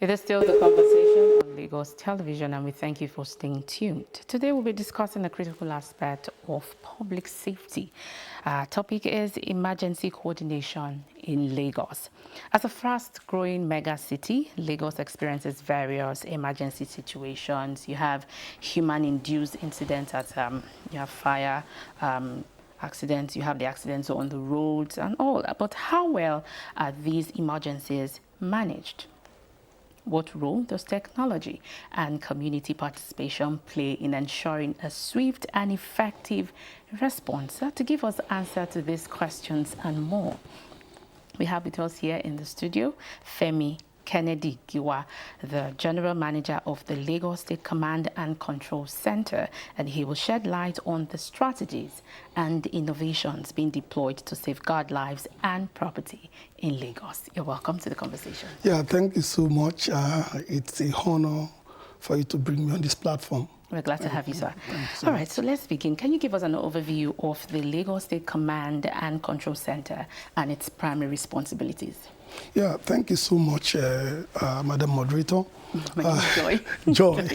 It is still the conversation on Lagos Television, and we thank you for staying tuned. Today, we'll be discussing a critical aspect of public safety. Our topic is emergency coordination in Lagos. As a fast-growing mega city, Lagos experiences various emergency situations. You have human-induced incidents at you have fire, accidents, you have the accidents on the roads and all. But how well are these emergencies managed? What role does technology and community participation play in ensuring a swift and effective response? To give us answer to these questions and more, we have with us here in the studio Femi Kennedy Giwa, the General Manager of the Lagos State Command and Control Center, and he will shed light on the strategies and innovations being deployed to safeguard lives and property in Lagos. You're welcome to the conversation. Yeah, thank you so much. It's a honor for you to bring me on this platform. We're glad to have you, sir. All right, so let's begin. Can you give us an overview of the Lagos State Command and Control Center and its primary responsibilities? Yeah, thank you so much, Madam Moderator. Joy. Joy,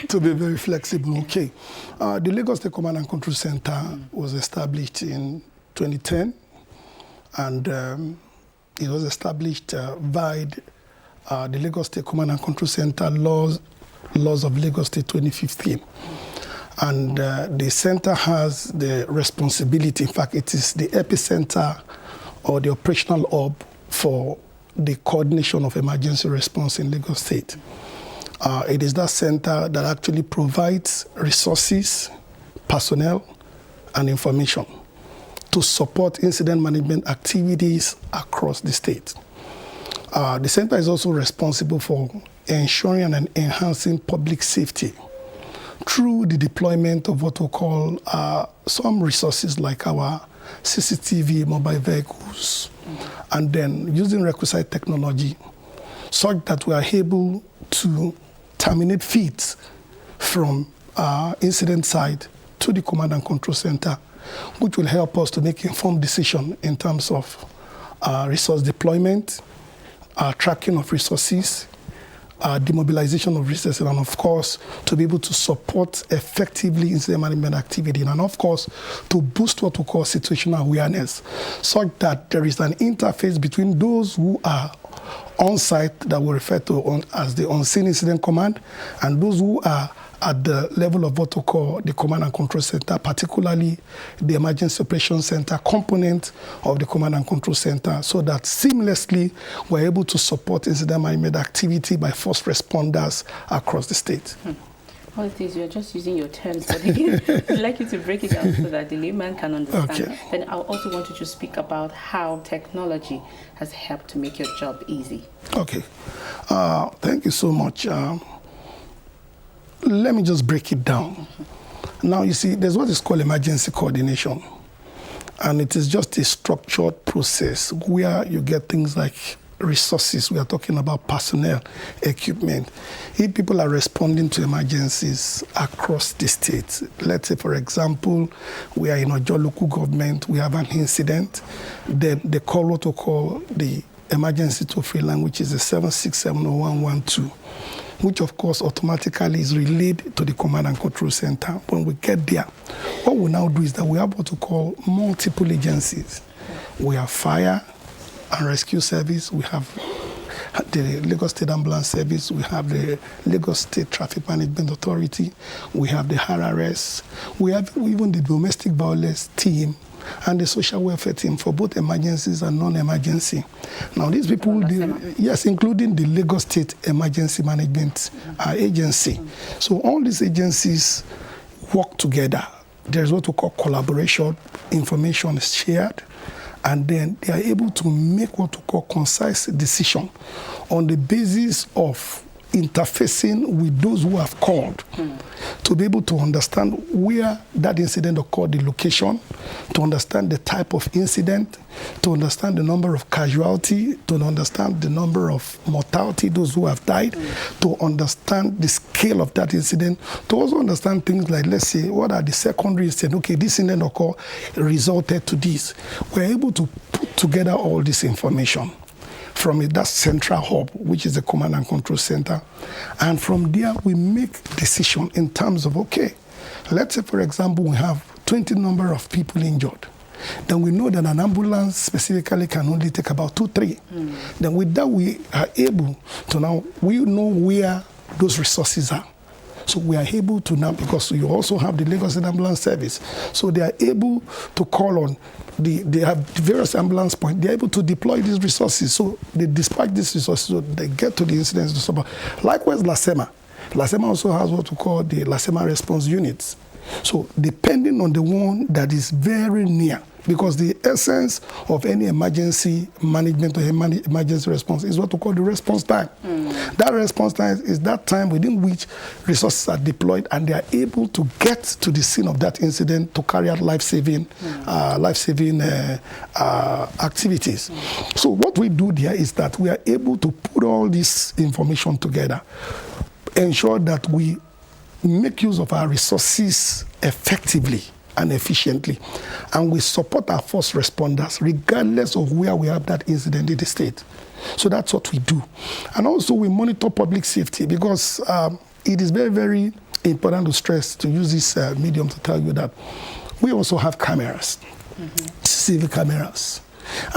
to be very flexible. Okay. The Lagos State Command and Control Center was established in 2010, and it was established by the Lagos State Command and Control Center laws of Lagos State 2015. And the center has the responsibility, in fact, it is the epicenter or the operational hub for the coordination of emergency response in Lagos State. It is that center that actually provides resources, personnel, and information to support incident management activities across the state. The center is also responsible for ensuring and enhancing public safety through the deployment of what we call some resources like our CCTV mobile vehicles, and then using requisite technology such that we are able to terminate feeds from incident site to the command and control center, which will help us to make informed decisions in terms of resource deployment, tracking of resources, demobilization of resources, and of course, to be able to support effectively incident management activity, and of course, to boost what we call situational awareness, such that there is an interface between those who are on site that we refer to as the unseen incident command, and those who are at the level of what we call the command and control center, particularly the emergency operations center component of the command and control center, so that seamlessly we're able to support incident management activity by first responders across the state. All it is, you're just using your terms, but again, I'd like you to break it down so that the layman can understand. Okay. Then I also want you to speak about how technology has helped to make your job easy. Okay. Thank you so much. Let me just break it down. Now, you see, there's what is called emergency coordination. And it is just a structured process where you get things like resources. We are talking about personnel, equipment. If people are responding to emergencies across the state, let's say, for example, we are in Ojo local government, we have an incident, then they call what we call the emergency toll-free line, which is the 7670112. Which of course automatically is relayed to the command and control center. When we get there, what we now do is that we have what we call multiple agencies. We have fire and rescue service, we have the Lagos State Ambulance Service, we have the Lagos State Traffic Management Authority, we have the RRS, we have even the domestic violence team and the social welfare team for both emergencies and non-emergency. Now, these people, yes, including the Lagos State Emergency Management Agency. So all these agencies work together. There's what we call collaboration, information is shared, and then they are able to make what we call concise decision on the basis of interfacing with those who have called to be able to understand where that incident occurred, the location, to understand the type of incident, to understand the number of casualty, to understand the number of mortality, those who have died, to understand the scale of that incident, to also understand things like, let's say, what are the secondary incidents? Okay, this incident resulted to this. We're able to put together all this information from that central hub, which is the command and control center. And from there, we make decision in terms of, okay, let's say, for example, we have 20 number of people injured. Then we know that an ambulance specifically can only take about 2-3. Then with that, we are able to now, we know where those resources are. So we are able to now, because you also have the Lagos State Ambulance Service, so they are able to call on, they have various ambulance points, they are able to deploy these resources. So they dispatch these resources, so they get to the incidents to support. Likewise, LASEMA. LASEMA also has what we call the LASEMA response units. So depending on the one that is very near, because the essence of any emergency management or emergency response is what we call the response time. That response time is that time within which resources are deployed and they are able to get to the scene of that incident to carry out life-saving activities. So what we do there is that we are able to put all this information together, ensure that we make use of our resources effectively and efficiently, and we support our first responders regardless of where we have that incident in the state. So that's what we do. And also we monitor public safety, because it is very, very important to stress, to use this medium to tell you that we also have cameras, CCTV cameras.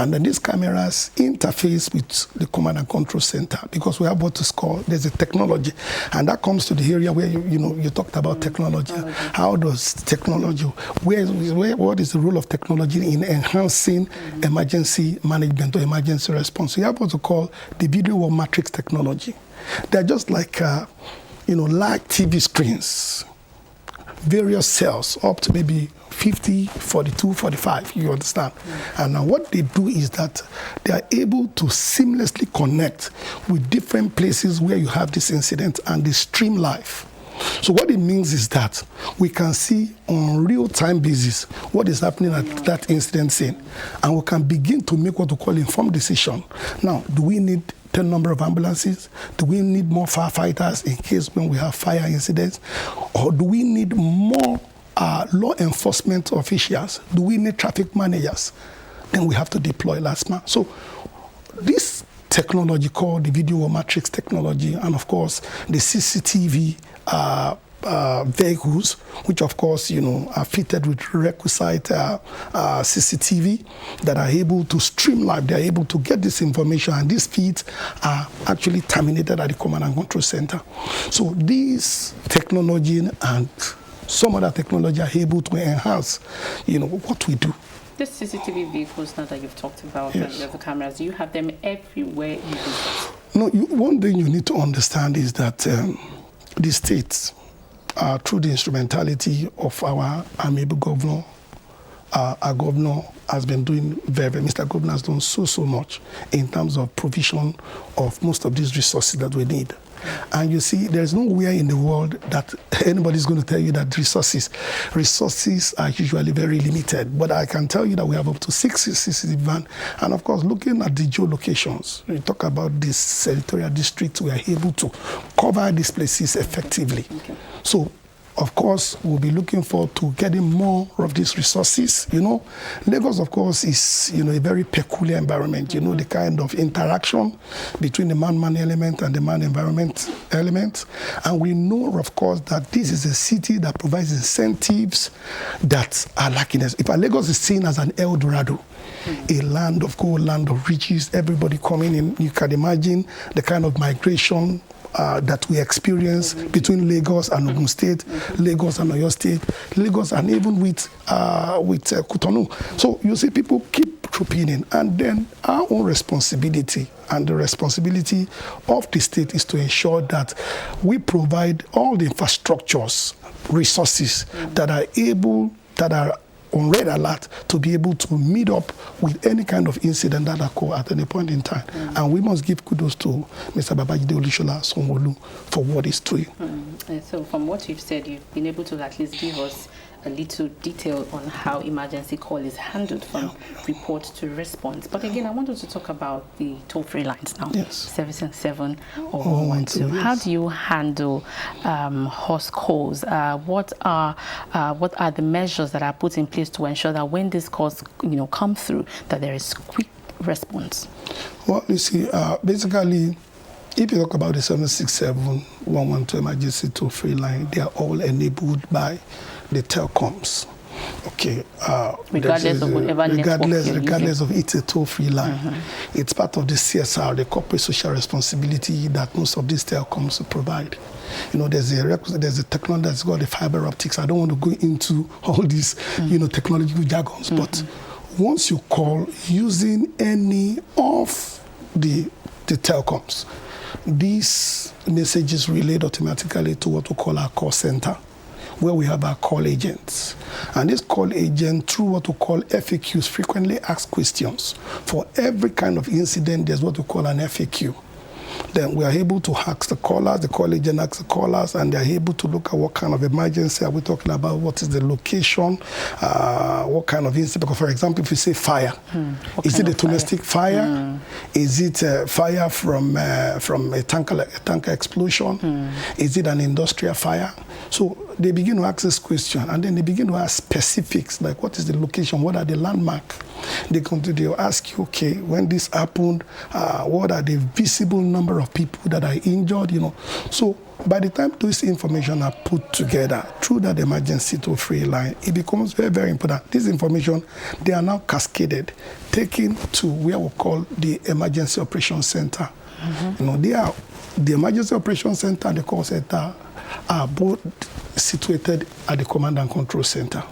And then these cameras interface with the command and control center, because we have what is called, there's a technology. And that comes to the area where you talked about technology. How does technology, what is the role of technology in enhancing emergency management or emergency response? We have what we call the video or matrix technology. They're just like, large TV screens, various cells, up to maybe 50, 42, 45, you understand? And now what they do is that they are able to seamlessly connect with different places where you have this incident, and they stream live. So what it means is that we can see on real-time basis what is happening at that incident scene, and we can begin to make what we call informed decision. Now, do we need 10 number of ambulances? Do we need more firefighters in case when we have fire incidents? Or do we need more law enforcement officials? Do we need traffic managers? Then we have to deploy LASMA. So this technology called the video matrix technology, and of course the CCTV vehicles, which of course are fitted with requisite CCTV that are able to stream live. They are able to get this information, and these feeds are actually terminated at the command and control center. So these technology and some other technology are able to enhance what we do. The CCTV vehicles now that you've talked about, Yes. and you have the cameras, you have them everywhere in business. No, one thing you need to understand is that the states, through the instrumentality of our amiable governor, our governor has been doing Mr. Governor has done so much in terms of provision of most of these resources that we need. And you see, there's nowhere in the world that anybody's going to tell you that resources are usually very limited. But I can tell you that we have up to 6 CCTV vans. And of course, looking at the geolocations, we talk about these senatorial districts, we are able to cover these places effectively. Okay. So, of course, we'll be looking forward to getting more of these resources. Lagos, of course, is a very peculiar environment. The kind of interaction between the man-man element and the man-environment element. And we know, of course, that this is a city that provides incentives that are lacking. If Lagos is seen as an El Dorado, a land of gold, land of riches, everybody coming in, you can imagine the kind of migration that we experience between Lagos and Ogun State, Lagos and Oyo State, Lagos and even with Cotonou. So you see people keep trooping in, and then our own responsibility and the responsibility of the state is to ensure that we provide all the infrastructures, resources that are on red alert to be able to meet up with any kind of incident that occur at any point in time. And we must give kudos to Mr. Babajide Olusola Sanwo-Olu for what he's doing. So from what you've said, you've been able to at least give us a little detail on how emergency call is handled from report to response. But again, I wanted to talk about the toll-free lines now. Yes. 777 or 112. Yes. How do you handle hoarse calls? What are the measures that are put in place to ensure that when these calls come through, that there is quick response? Well, you see, basically, if you talk about the 767-112 emergency toll-free line, they are all enabled by the telecoms. Okay. Regardless of whatever regardless of it's a toll-free line. It's part of the CSR, the corporate social responsibility that most of these telecoms provide. You know, there's a technology that's got the fiber optics. I don't want to go into all these, technological jargons, but once you call using any of the telecoms, these messages relayed automatically to what we call our call center, where we have our call agents. And this call agent, through what we call FAQs, frequently asked questions. For every kind of incident, there's what we call an FAQ. Then we are able to ask the callers, the call agent asks the callers, and they're able to look at what kind of emergency are we talking about, what is the location, what kind of incident. Because, for example, if you say fire, is it a domestic fire? Is it fire from a tanker explosion? Is it an industrial fire? So they begin to ask this question, and then they begin to ask specifics, like what is the location, what are the landmarks? They'll ask you, okay, when this happened, what are the visible number of people that are injured, So by the time this information are put together through that emergency toll-free line, it becomes very, very important. This information, they are now cascaded, taken to where we call the emergency operations center. They are the emergency operations center and the call center are both situated at the command and control center.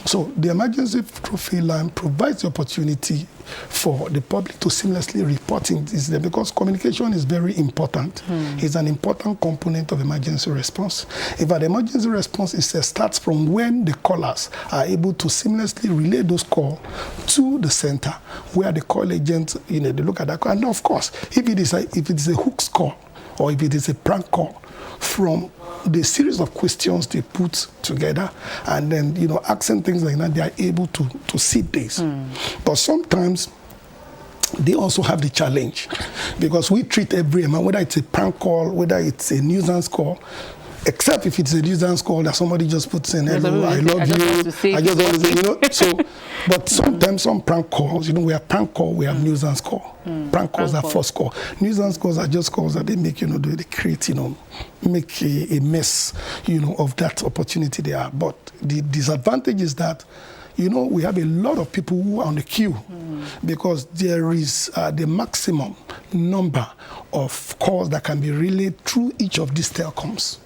So the emergency toll-free line provides the opportunity for the public to seamlessly report incidents, because communication is very important. It's an important component of emergency response. If an emergency response starts from when the callers are able to seamlessly relay those calls to the center, where the call agent, they look at that call. And of course, if it is a hooks call or if it is a prank call, from the series of questions they put together and then, asking things like that, they are able to see this. But sometimes they also have the challenge, because we treat every amount, whether it's a prank call, whether it's a nuisance call, except if it's a nuisance call that somebody just puts in, hello, I love you, I just want to say, So, but sometimes some prank calls, we have prank call, we have nuisance call. Prank calls are first call. Nuisance calls are just calls that they make, they create, make a mess, of that opportunity they are. But the disadvantage is that, we have a lot of people who are on the queue, because there is the maximum number of calls that can be relayed through each of these telecoms.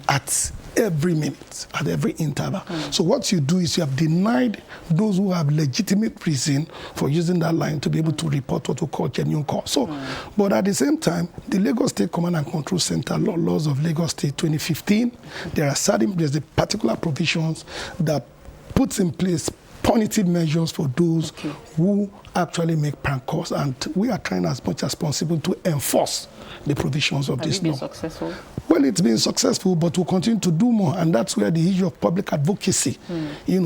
At every minute, at every interval. So what you do is you have denied those who have legitimate reason for using that line to be able to report what we call genuine call. So, but at the same time, the Lagos State Command and Control Center laws of Lagos State 2015, there's a particular provisions that puts in place punitive measures for those who actually make prank calls, and we are trying as much as possible to enforce the provisions of this law. Has it been successful? Well, it's been successful, but we'll continue to do more, and that's where the issue of public advocacy,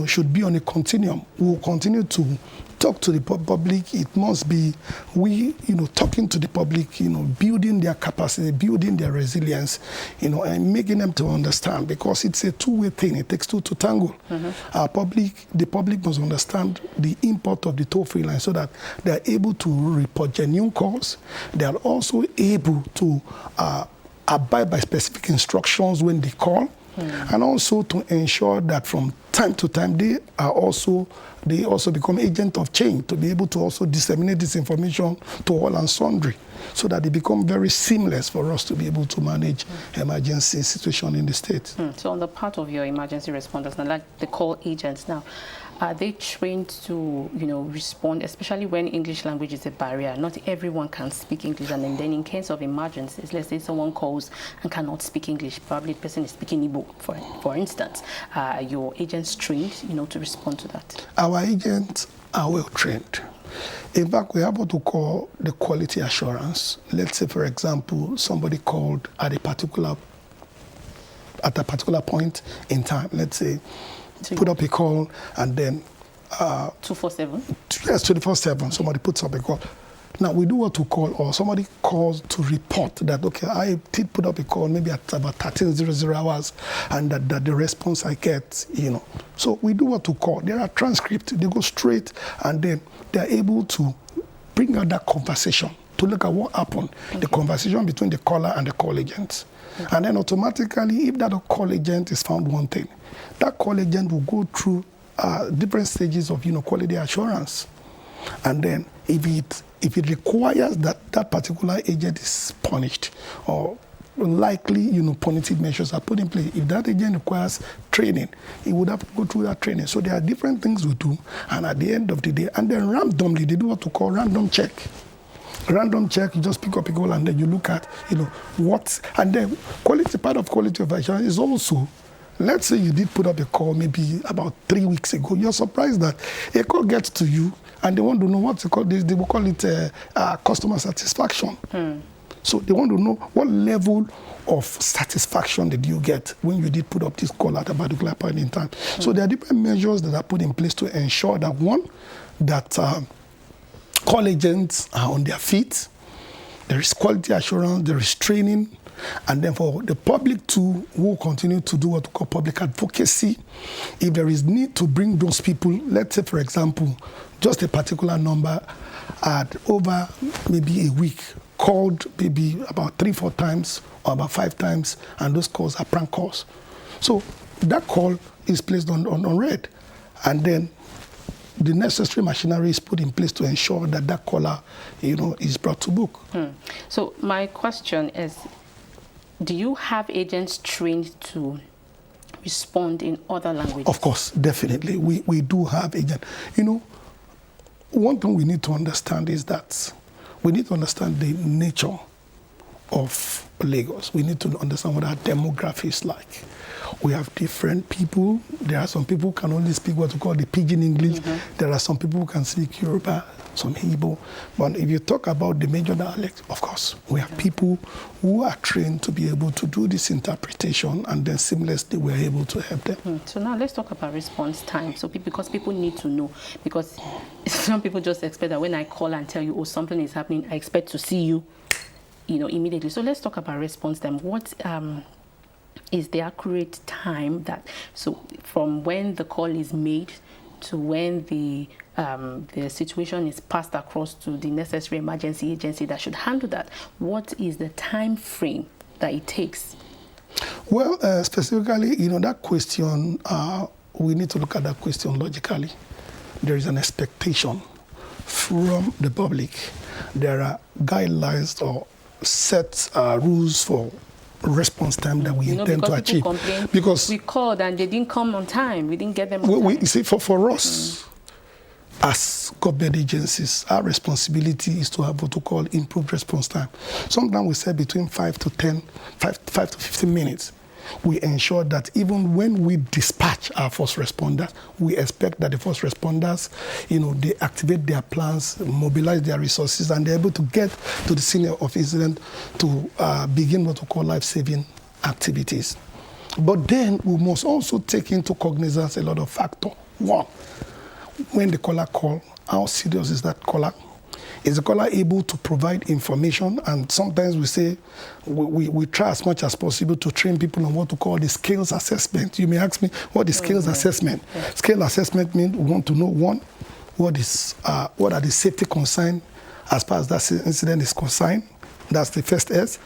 should be on a continuum. We'll continue to talk to the public. It must be we, talking to the public, building their capacity, building their resilience, and making them to understand, because it's a two-way thing. It takes two to tango. The public must understand the import of the toll-free line so that they are able to report genuine calls. They are also able to abide by specific instructions when they call, and also to ensure that from time to time they also become agent of change, to be able to also disseminate this information to all and sundry, so that they become very seamless for us to be able to manage emergency situation in the state. So on the part of your emergency responders, now, like the call agents now, are they trained to, respond, especially when English language is a barrier? Not everyone can speak English, and then in case of emergencies, let's say someone calls and cannot speak English, probably the person is speaking Igbo, for instance. Are your agents trained, to respond to that? Our agents are well trained. In fact, we have what we call the quality assurance. Let's say, for example, somebody called at a particular point in time. Let's say, put up a call, and then 247? Yes, 24/7. Somebody puts up a call. Now we do what we call, or somebody calls to report that, okay, I did put up a call maybe at about 13:00 hours, and that the response I get, So we do what we call, there are transcripts, they go straight, and then they're able to bring out that conversation to look at what happened, the conversation between the caller and the call agent. And then automatically, if that call agent is found wanting, that call agent will go through different stages of quality assurance. And then if it requires that that particular agent is punished, or likely punitive measures are put in place, if that agent requires training, he would have to go through that training. So there are different things we do, and at the end of the day, and then randomly they do what we call random check. Random check, you just pick up people and then you look at what, and then part of quality of assurance is also, let's say you did put up a call maybe about 3 weeks ago. You're surprised that a call gets to you and they want to know what's it called. They will call it customer satisfaction. So they want to know what level of satisfaction did you get when you did put up this call at a particular point in time. So there are different measures that are put in place to ensure that, one, that call agents are on their feet, there is quality assurance, there is training, and then for the public too, we'll continue to do what we call public advocacy. If there is need to bring those people, let's say, for example, just a particular number at over maybe a week, called maybe about 3-4 times or about 5 times, and those calls are prank calls. So that call is placed on red, and then the necessary machinery is put in place to ensure that that caller, is brought to book. So my question is, do you have agents trained to respond in other languages? Of course, definitely. We do have agents. One thing we need to understand is that we need to understand the nature of Lagos. We need to understand what our demography is like. We have different people. There are some people who can only speak what we call the pidgin English. There are some people who can speak Yoruba, some Igbo. But if you talk about the major dialects, of course, we have people who are trained to be able to do this interpretation, and then seamlessly we're able to help them. So now let's talk about response time. So because people need to know, because some people just expect that when I call and tell you, oh, something is happening, I expect to see you, immediately. So let's talk about response time. What is the accurate time so from when the call is made to when the situation is passed across to the necessary emergency agency that should handle that? What is the time frame that it takes? Well, specifically, that question, we need to look at that question logically. There is an expectation from the public. There are guidelines or set rules for response time that we intend to achieve. Because we called and they didn't come on time. We didn't get them on time. You see, for us, as government agencies, our responsibility is to have what we call improved response time. Sometimes we say between 5 to 15 minutes. We ensure that even when we dispatch our first responders, we expect that the first responders, they activate their plans, mobilize their resources, and they're able to get to the scene of incident to begin what we call life-saving activities. But then we must also take into cognizance a lot of factors. One, when the caller calls, how serious is that caller? Is the caller able to provide information? And sometimes we say we try as much as possible to train people on what we call the skills assessment. You may ask me, what is skills assessment? Yeah. Skill assessment means we want to know, one, what are the safety concerns as far as that incident is concerned. That's the first S.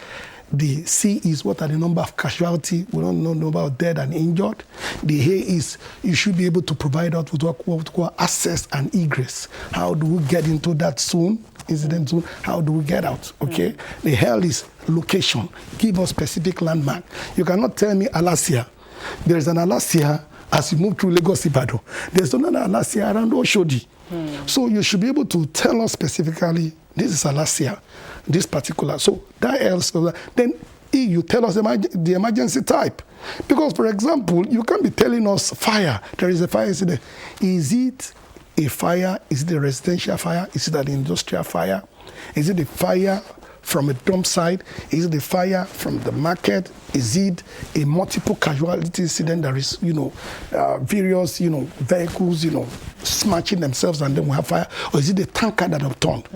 The C is what are the number of casualties. We don't know the number of dead and injured. The A is you should be able to provide out with what we call access and egress. How do we get into that zone, incident zone? How do we get out? Okay. The L is location. Give us specific landmark. You cannot tell me Alasia. There is an Alasia as you move through Lagos Ibadan. There's another Alasia around Oshodi. So you should be able to tell us specifically, this is Alasia, this particular. So that else, then you tell us the emergency type. Because, for example, you can't be telling us fire. There is a fire incident. Is it a fire? Is it a residential fire? Is it an industrial fire? Is it a fire from a dump site? Is it a fire from the market? Is it a multiple casualty incident? There is, various, vehicles, smashing themselves and then we have fire? Or is it a tanker that have turned?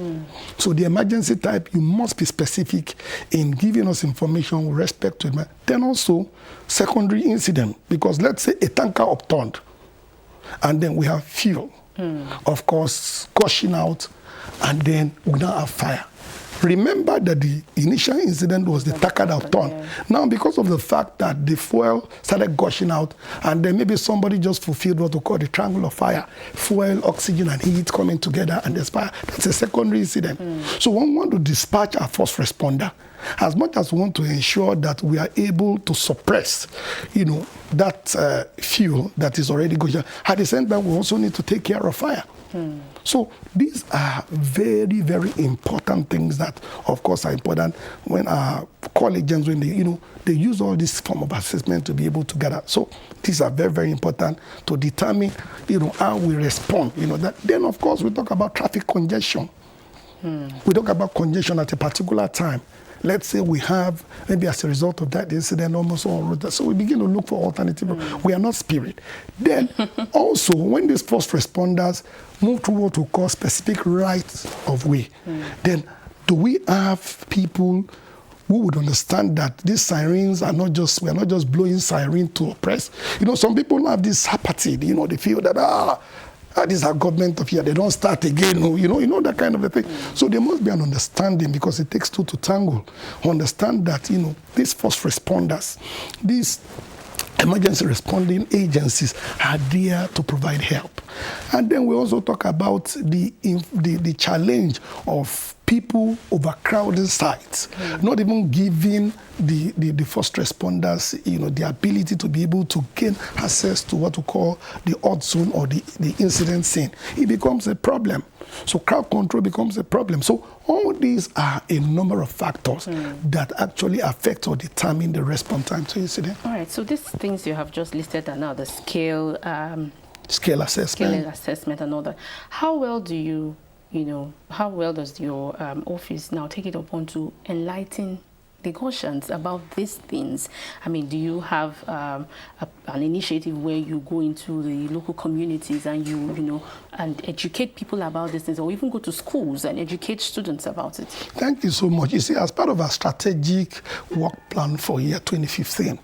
So the emergency type, you must be specific in giving us information with respect to it. Then also, secondary incident, because let's say a tanker upturned and then we have fuel. Of course, gushing out and then we now have fire. Remember that the initial incident was the Takada turn. Yeah. Now, because of the fact that the fuel started gushing out, and then maybe somebody just fulfilled what we call the triangle of fire, fuel, oxygen, and heat coming together, and there's fire. That's a secondary incident. So when we want to dispatch our first responder, as much as we want to ensure that we are able to suppress, that fuel that is already going, at the same time, we also need to take care of fire. So these are very, very important things that, of course, are important when our collegians, when they use all this form of assessment to be able to gather. So these are very, very important to determine, how we respond. Then, of course, we talk about traffic congestion. We talk about congestion at a particular time. Let's say we have, maybe as a result of that incident, almost all roads. So we begin to look for alternative. We are not spirit. Then also, when these first responders move through what we call specific rights of way, then do we have people who would understand that these sirens are not just, we are not just blowing siren to oppress. Some people have this apathy. They feel that, this is our government of here, they don't start again, that kind of a thing. So there must be an understanding, because it takes two to tango. Understand that, these first responders, these emergency responding agencies are there to provide help. And then we also talk about the challenge of people overcrowding sites, not even giving the first responders, the ability to be able to gain access to what we call the hot zone or the incident scene. It becomes a problem. So crowd control becomes a problem. So all these are a number of factors that actually affect or determine the response time to incident. All right, so these things you have just listed are now the scale assessment and all that. How well do how well does your office now take it upon to enlighten Lagosians about these things? I mean, do you have an initiative where you go into the local communities and and educate people about these things, or even go to schools and educate students about it? Thank you so much. You see, as part of our strategic work plan for year 2015,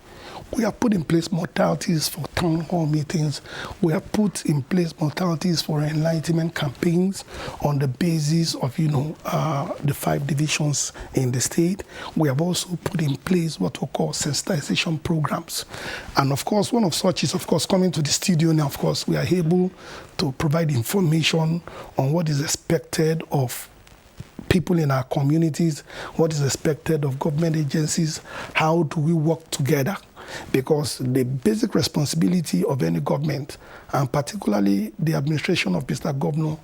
we have put in place modalities for town hall meetings. We have put in place modalities for enlightenment campaigns on the basis of, the 5 divisions in the state. We have also put in place what we call sensitization programs. And of course, one of such is, of course, coming to the studio now. Of course, we are able to provide information on what is expected of people in our communities, what is expected of government agencies, how do we work together? Because the basic responsibility of any government, and particularly the administration of Mr. Governor,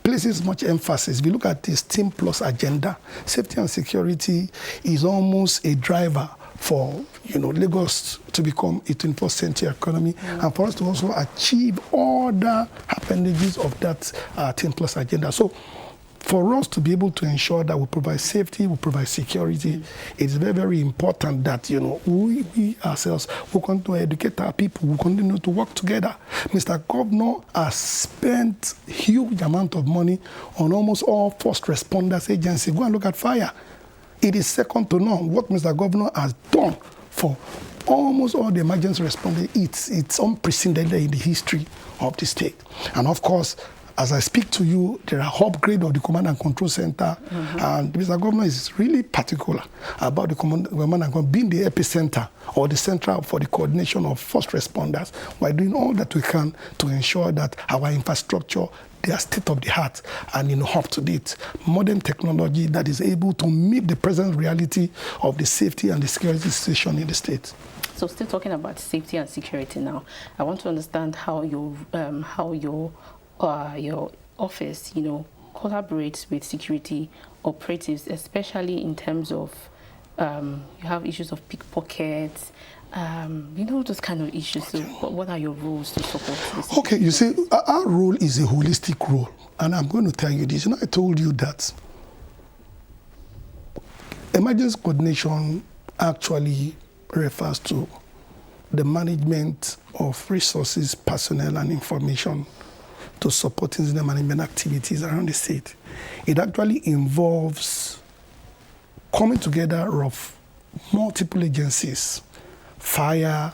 places much emphasis. If you look at this Team Plus agenda, safety and security is almost a driver for Lagos to become a 21st century economy, and for us to also achieve all the appendages of that Team Plus agenda. So for us to be able to ensure that we provide safety, we provide security, it's very, very important that, we ourselves will continue to educate our people, we continue to work together. Mr. Governor has spent huge amount of money on almost all first responders agencies. Go and look at fire. It is second to none. What Mr. Governor has done for almost all the emergency responders, it's unprecedented in the history of the state. And of course, as I speak to you, there are upgrades of the Command and Control Center, and Mr. Governor is really particular about the Command and Control being the epicenter or the center for the coordination of first responders. We're doing all that we can to ensure that our infrastructure, they are state of the art and up to date. Modern technology that is able to meet the present reality of the safety and the security situation in the state. So still talking about safety and security now, I want to understand how your office, collaborates with security operatives, especially in terms of you have issues of pickpockets, those kind of issues. So what are your roles to support this? Okay, you see, our role is a holistic role, and I'm going to tell you this. I told you that emergency coordination actually refers to the management of resources, personnel, and information to support incident management activities around the state. It actually involves coming together of multiple agencies, fire,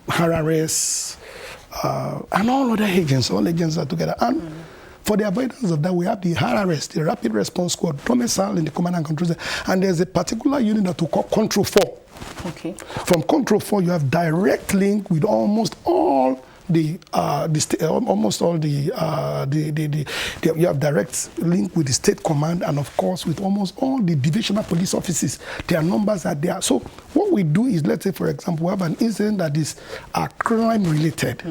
RRS, and all other agencies. All agencies are together. And For the avoidance of that, we have the RRS, the Rapid Response Squad, domicile in the Command and Control Center, and there's a particular unit that we call Control 4. Okay. From Control 4, you have direct link with almost all you have direct link with the state command, and of course with almost all the divisional police offices. Their numbers are there. So what we do is, let's say for example, we have an incident that is crime related.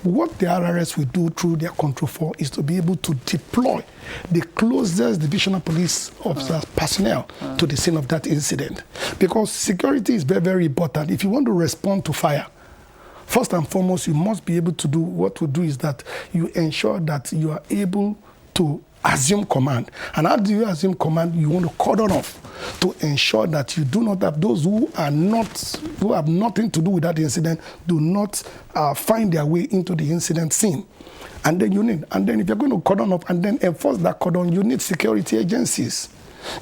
What the RRS will do through their Control 4 is to be able to deploy the closest divisional police officers personnel to the scene of that incident, because security is very, very important. If you want to respond to fire, first and foremost, you must be able to do what we do is that you ensure that you are able to assume command. And how do you assume command? You want to cordon off to ensure that you do not have those who have nothing to do with that incident, do not find their way into the incident scene. And then if you're going to cordon off and then enforce that cordon, you need security agencies.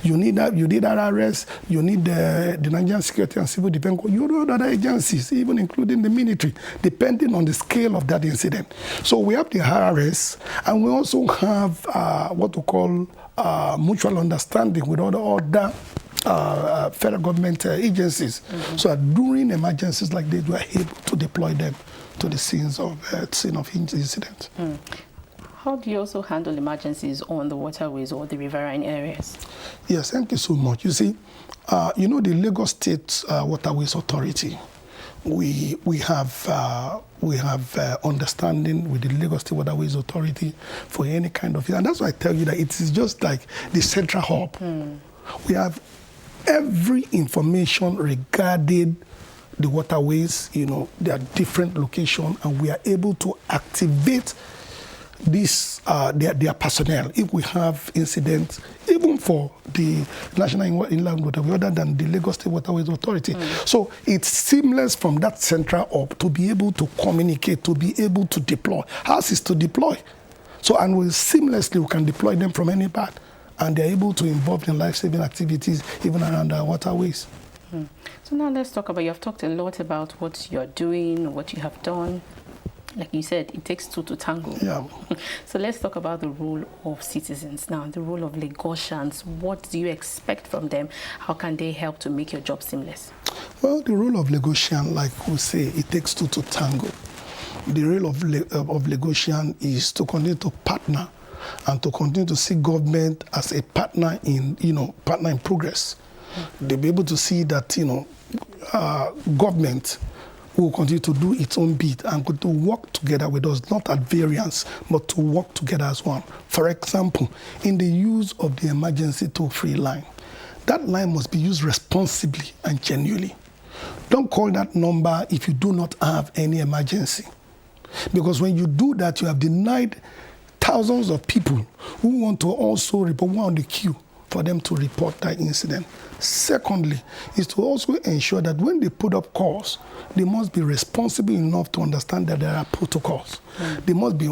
You need RRS, you need the Nigerian Security and Civil Defense Corps, you need other agencies, even including the military, depending on the scale of that incident. So we have the RRS, and we also have what we call mutual understanding with other federal government agencies. So that during emergencies like this, we are able to deploy them to the scene of incident. How do you also handle emergencies on the waterways or the riverine areas? Yes, thank you so much. You see, the Lagos State Waterways Authority, we have understanding with the Lagos State Waterways Authority for any kind of, and that's why I tell you that it is just like the central hub. We have every information regarding the waterways, there are different locations, and we are able to activate their personnel if we have incidents, even for the National Inland Waterway, other than the Lagos State Waterways Authority. So it's seamless from that central hub to be able to communicate, to be able to deploy. Ours is to deploy. So, and we can deploy them from any part, and they're able to involve in life-saving activities even around our waterways. So now let's talk about, you have talked a lot about what you're doing, what you have done. Like you said, it takes two to tango. Yeah. So let's talk about the role of citizens now, the role of Lagosians. What do you expect from them? How can they help to make your job seamless? Well, the role of Lagosian, like we say, it takes two to tango. The role of Lagosian is to continue to partner and to continue to see government as a partner in progress. They'll be able to see that, government will continue to do its own bit and to work together with us, not at variance, but to work together as one. For example, in the use of the emergency toll-free line, that line must be used responsibly and genuinely. Don't call that number if you do not have any emergency. Because when you do that, you have denied thousands of people who want to also report, who are on the queue for them to report that incident. Secondly, is to also ensure that when they put up calls, they must be responsible enough to understand that there are protocols. They must be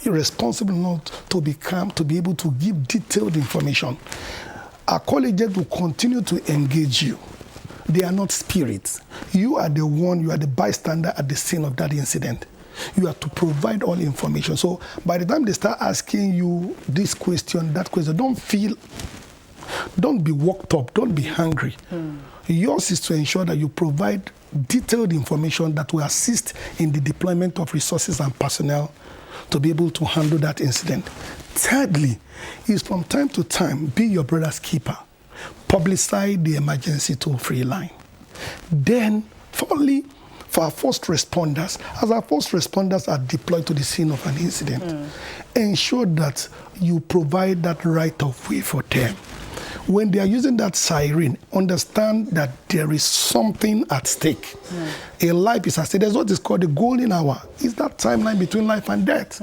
responsible enough to be calm, to be able to give detailed information. Our call agents will continue to engage you. They are not spirits. You are the bystander at the scene of that incident. You have to provide all information. So by the time they start asking you this question, that question, don't be worked up, don't be hungry. Yours is to ensure that you provide detailed information that will assist in the deployment of resources and personnel to be able to handle that incident. Thirdly, is from time to time, be your brother's keeper. Publicize the emergency toll-free line. Then, fourthly, for our first responders, as our first responders are deployed to the scene of an incident, ensure that you provide that right of way for them. When they are using that siren, understand that there is something at stake. A life is at stake. There's what is called the golden hour. It's that timeline between life and death.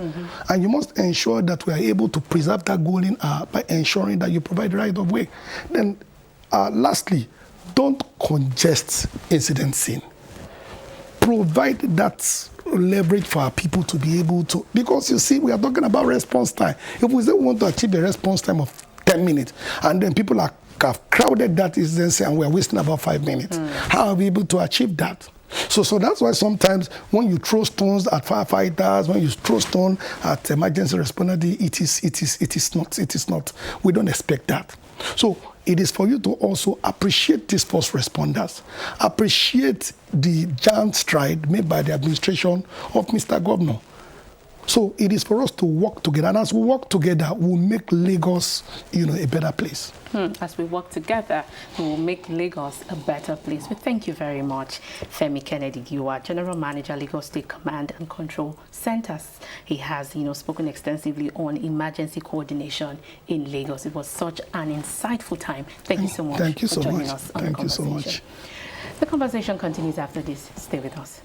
And you must ensure that we are able to preserve that golden hour by ensuring that you provide the right of way. Then, lastly, don't congest incident scene. Provide that leverage for our people to be able to, because you see, we are talking about response time. If we say we want to achieve a response time of 10 minutes, and then people have crowded that incident and we're wasting about 5 minutes, how are we able to achieve that? So that's why sometimes when you throw stones at firefighters, when you throw stones at emergency responders, it is not. We don't expect that. So it is for you to also appreciate these first responders, appreciate the giant stride made by the administration of Mr. Governor. So it is for us to work together, and as we work together, we'll make Lagos, a better place. As we work together, we will make Lagos a better place. We thank you very much, Femi Kennedy Giwa, General Manager, Lagos State Command and Control Centers. He has, spoken extensively on emergency coordination in Lagos. It was such an insightful time. Thank you so much for joining us on the conversation. Thank you so much. The conversation continues after this. Stay with us.